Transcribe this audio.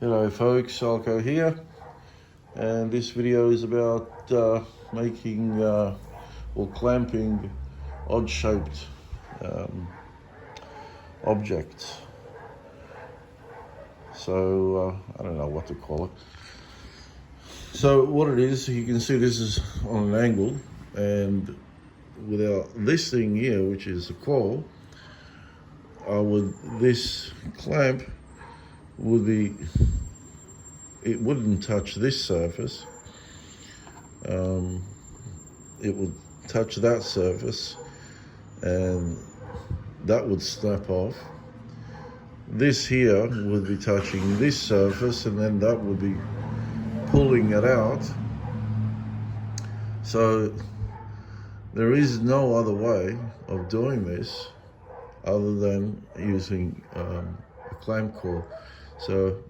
Hello folks, Alco here, and this video is about making or clamping odd-shaped objects. So I don't know what to call it. So what it is, you can see this is on an angle, and without this thing here, which is the coil, this clamp it wouldn't touch this surface. It would touch that surface and that would snap off. This here would be touching this surface and then that would be pulling it out. So there is no other way of doing this other than using a clamp coil. So